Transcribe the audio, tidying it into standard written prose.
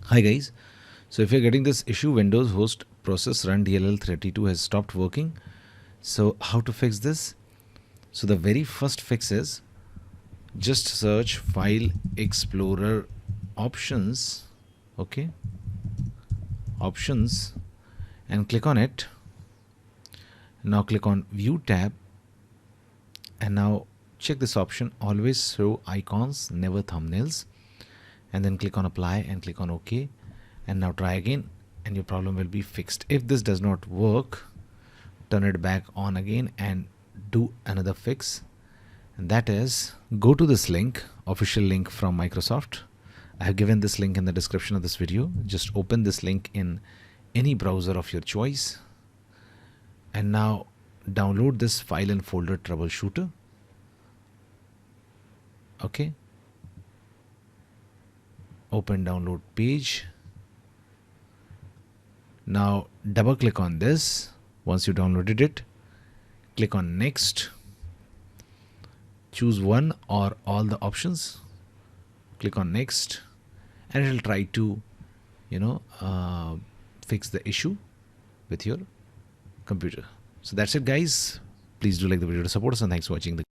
Hi guys, so if you're getting this issue, Windows host process RunDLL32 has stopped working. So how to fix this? So the very first fix is just search File Explorer options, okay, options, and click on it. Now click on View tab, and now check this option, always show icons, never thumbnails, and then click on Apply and click on OK. And now try again and your problem will be fixed. If this does not work, turn it back on again and do another fix, and that is go to this link, official link from Microsoft. I have given this link in the description of this video. Just open this link in any browser of your choice and now download this file and folder troubleshooter. Okay, open download page. Now double click on this. Once you downloaded it, click on next, choose one or all the options, click on next, and it will try to fix the issue with your computer. So that's it guys. Please do like the video to support us, and thanks for watching the